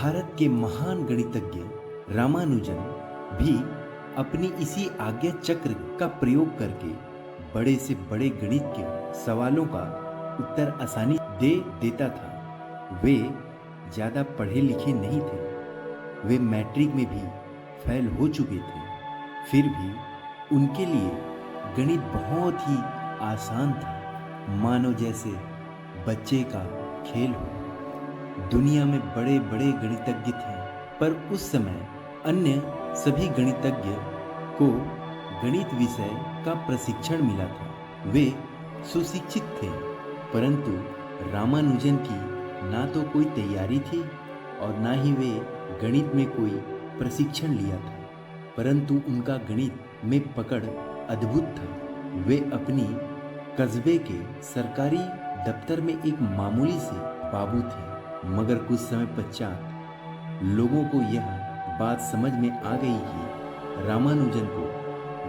भारत के महान गणितज्ञ रामानुजन भी अपनी इसी आज्ञा चक्र का प्रयोग करके बड़े से बड़े गणित के सवालों का उत्तर आसानी दे देता था। वे ज़्यादा पढ़े लिखे नहीं थे, वे मैट्रिक में भी फेल हो चुके थे, फिर भी उनके लिए गणित बहुत ही आसान था, मानो जैसे बच्चे का खेल हो। दुनिया में बड़े बड़े गणितज्ञ थे, पर उस समय अन्य सभी गणितज्ञ को गणित विषय का प्रशिक्षण मिला था। वे सुशिक्षित थे, परंतु रामानुजन की ना तो कोई तैयारी थी और ना ही वे गणित में कोई प्रशिक्षण लिया था, परंतु उनका गणित में पकड़ अद्भुत था। वे अपनी कस्बे के सरकारी दफ्तर में एक मामूली से बाबू थे, मगर कुछ समय पश्चात लोगों को यह बात समझ में आ गई कि रामानुजन को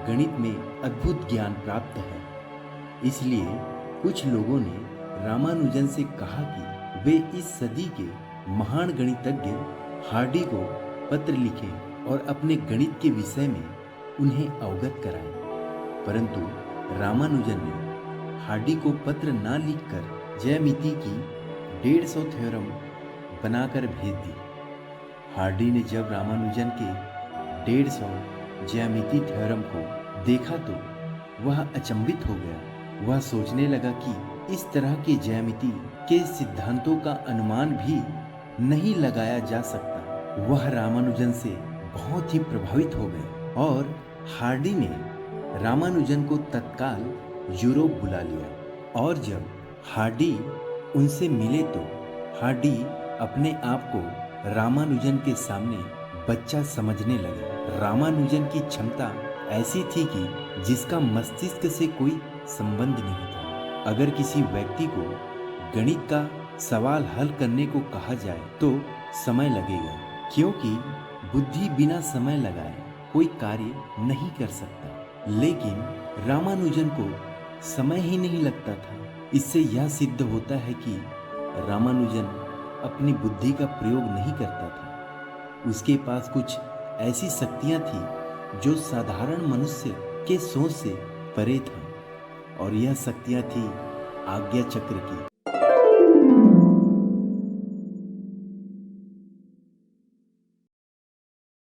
गणित में अद्भुत ज्ञान प्राप्त है। इसलिए कुछ लोगों ने रामानुजन से कहा कि वे इस सदी के महान गणितज्ञ हार्डी को पत्र लिखें और अपने गणित के विषय में उन्हें अवगत कराएं। परंतु रामानुजन ने हार्डी को पत्र ना लिखकर ज्यामिति की 150 थ्योरम बनाकर भेज दी। हार्डी ने जब रामानुजन के 150 ज्यामिति थ्योरम को देखा तो वह अचंभित हो गया। वह सोचने लगा कि इस तरह के ज्यामिति के सिद्धांतों का अनुमान भी नहीं लगाया जा सकता। वह रामानुजन से बहुत ही प्रभावित हो गए और हार्डी ने रामानुजन को तत्काल यूरोप बुला लिया। और जब हार्डी उनसे मिले तो हार्डी अपने आप को रामानुजन के सामने बच्चा समझने लगे। रामानुजन की क्षमता ऐसी थी कि जिसका मस्तिष्क से कोई संबंध नहीं था। अगर किसी व्यक्ति को गणित का सवाल हल करने को कहा जाए तो समय लगेगा, क्योंकि बुद्धि बिना समय लगाए कोई कार्य नहीं कर सकता। लेकिन रामानुजन को समय ही नहीं लगता था। इससे यह सिद्ध होता है कि रामानुजन अपनी बुद्धि का प्रयोग नहीं करता था। उसके पास कुछ ऐसी शक्तियां थी जो साधारण मनुष्य के सोच से परे था, और यह शक्तियां थी आज्ञा चक्र की।